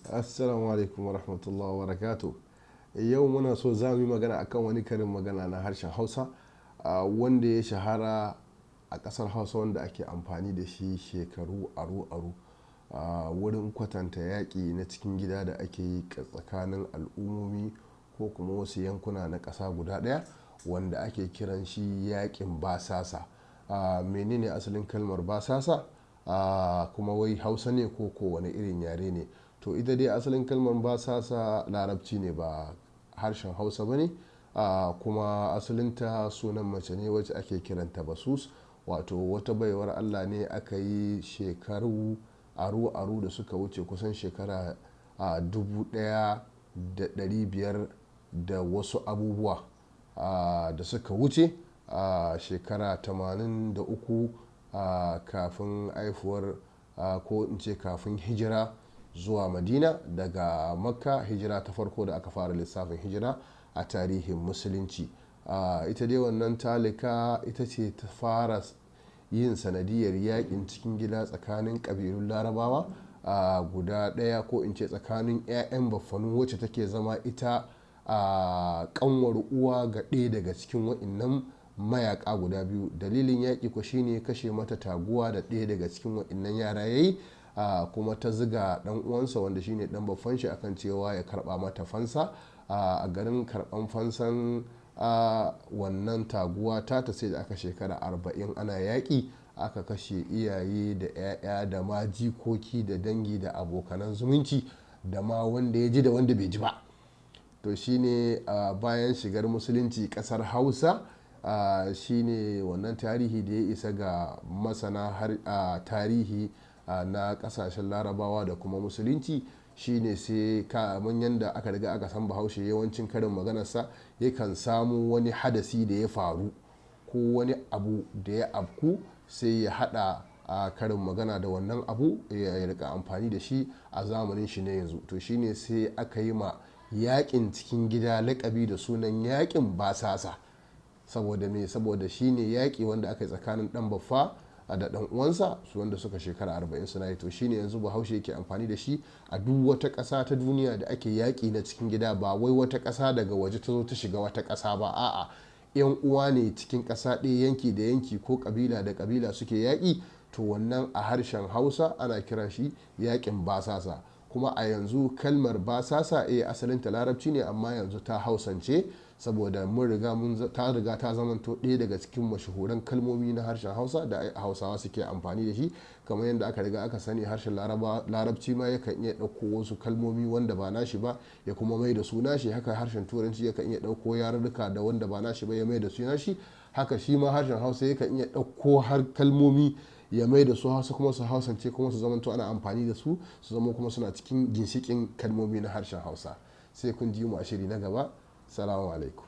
Assalamu alaikum wa rahmatullahi wa barakatuh. Yau muna so za mu yi magana akan wani karin magana na harshen Hausa wanda ya shahara a ƙasar Hausa, wanda ake amfani da shi shekaru aru-aru wurin kwatanta yaƙi na cikin gida da ake yi tsakanin al'ummomi ko kuma wasu yankuna na ƙasa guda ɗaya, wanda ake kiran shi yaƙin basasa. Menene asalin kalmar basasa? Kuma wai Hausa ne ko wani irin yare ne? To ita dai asalin kalmar basasa larabci ne, ba harshen Hausa ba ne. Kuma asalinta sunan mace ne wacce ake kiranta Basus, wato wata baiwar Allah ne aka yi shekaru aru-aru da suka wuce, kusan shekara 1500 da wasu abubuwa da suka wuce, shekara 83 kafin haifuwar, ko in ce kafin hijira zuwa Madina daga Makka, hijira ta farko da aka fara lissafin hijira a tarihin musulunci. Ita dai wannan talika ita ce ta fara yin sanadiyar yaƙin cikin gida tsakanin ƙabilun Larabawa guda ɗaya, ko in ce tsakanin 'ya'yan baffanu, wacce take zama ita ƙanwar uwa ga ɗaya daga cikin wa'innan mayaƙa guda biyu. Dalilin yaƙi ko shine kashe mata taguwa da ɗaya daga cikin wa'innan yara yayi, kuma ta ziga ɗan uwansa wanda shine ɗan baffan shi akan cewa ya karɓa mata fansa. A garin karɓan fansan wannan taguwa ta sai da aka shekara 40 ana yaƙi, aka kashe iyaye da 'ya'ya da ma jikoki da dangi da abokanan zumunci da ma wanda ya ji da wanda bai ji ba. To shine bayan shigar musulunci ƙasar Hausa, shine wannan tarihi da ya isa ga masana tarihi na ƙasashen Larabawa da kuma musulunci. Shine sai kamar yadda aka riga aka san Bahaushe, yawancin karin maganarsa yakan samu wani hadasi da ya faru ko wani abu da ya afku, sai ya haɗa karin magana da wannan abu ya rika amfani da shi a zamanin shi na yanzu. To shine sai aka yi ma yaƙin cikin gida laƙabi da sunan yaƙin basasa. Saboda me? Saboda shine yaƙi wanda aka yi tsakanin ɗan baffa da ɗan uwansa, su wanda suka shekara 40 suna yi. To shine yanzu Bahaushe yake amfani da shi a duk wata ƙasa ta duniya da ake yaƙi na cikin gida. Ba wai wata ƙasa daga waje ta zo ta shiga wata ƙasa ba, a'a, 'yan uwa ne cikin ƙasa ɗaya, yanki da yanki ko ƙabila da ƙabila suke yaƙi. To wannan a harshen Hausa ana kiran shi yaƙin basasa. Kuma a yanzu kalmar basasa asalinta larabci ne, amma yanzu ta hausance saboda ta riga ta zamanto ɗaya daga cikin mashahuran kalmomi na harshen Hausa da Hausawa suke amfani da shi. Kamar yadda aka riga aka sani, harshen larabci ma yakan iya ɗauko wasu kalmomi wanda ba nashi ba ya kuma mai da su nashi. Haka harshen turanci yakan iya ɗauko yarurruka da wanda ba nashi ba ya mai da su nashi. Haka shi ma harshen Hausa yakan iya ɗauko har kalmomi ya mai da su Hausa, kuma su hausance, kuma su zamanto ana amfani da su zama kuma suna cikin ginshiƙin kalmomi na harshen Hausa. Sai kun ji mu a shiri na gaba. Salamu alaikum.